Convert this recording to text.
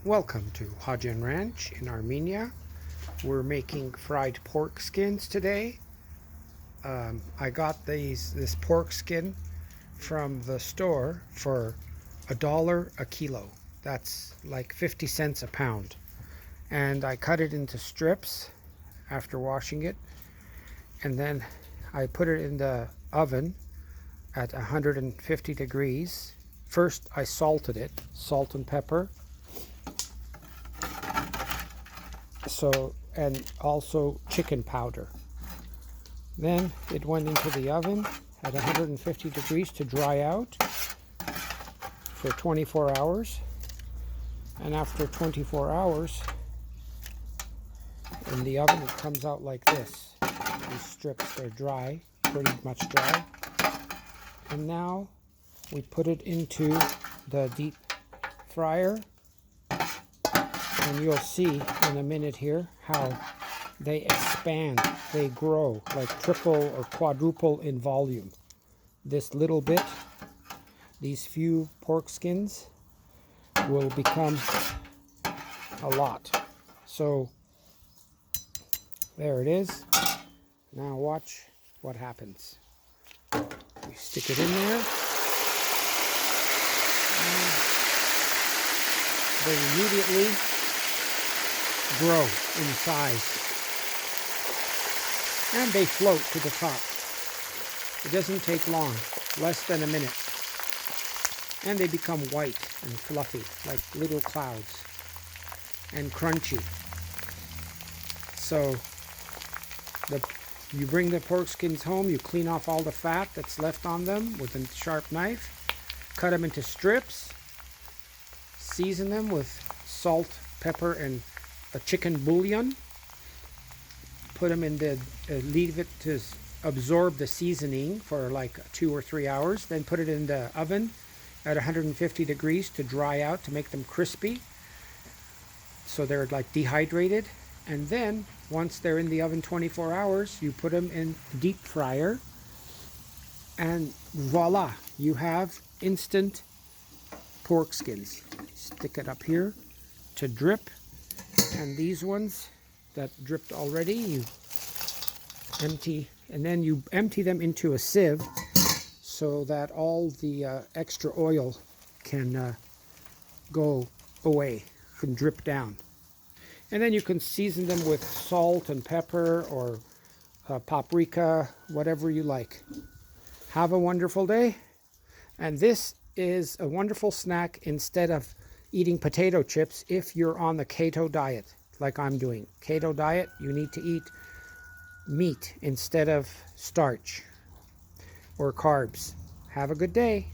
Welcome to Hajan Ranch in Armenia. We're making fried pork skins today. I got this pork skin from the store for $1 a kilo. That's like 50 cents a pound. And I cut it into strips after washing it. And then I put it in the oven at 150 degrees. First I salted it, salt and pepper. And also chicken powder. Then it went into the oven at 150 degrees to dry out for 24 hours. And after 24 hours in the oven, it comes out like this. These strips, they're dry, pretty much dry. And now we put it into the deep fryer. And you'll see in a minute here how they expand, they grow like triple or quadruple in volume. This little bit, these few pork skins will become a lot. So there it is. Now watch what happens. We stick it in there. And they immediately grow in size, and they float to the top. It doesn't take long, less than a minute, and they become white and fluffy like little clouds and crunchy. So you bring the pork skins home, you clean off all the fat that's left on them with a sharp knife, cut them into strips, season them with salt, pepper, and a chicken bouillon. Put them in leave it to absorb the seasoning for like 2 or 3 hours. Then put it in the oven at 150 degrees to dry out, to make them crispy, so they're like dehydrated. And then once they're in the oven 24 hours, you put them in deep fryer, and voila, you have instant pork skins. Stick it up here to drip. And these ones that dripped already, you empty, and then you empty them into a sieve so that all the extra oil can go away, can drip down. And then you can season them with salt and pepper or paprika, whatever you like. Have a wonderful day. And this is a wonderful snack instead of eating potato chips if you're on the keto diet, like I'm doing. Keto diet, you need to eat meat instead of starch or carbs. Have a good day.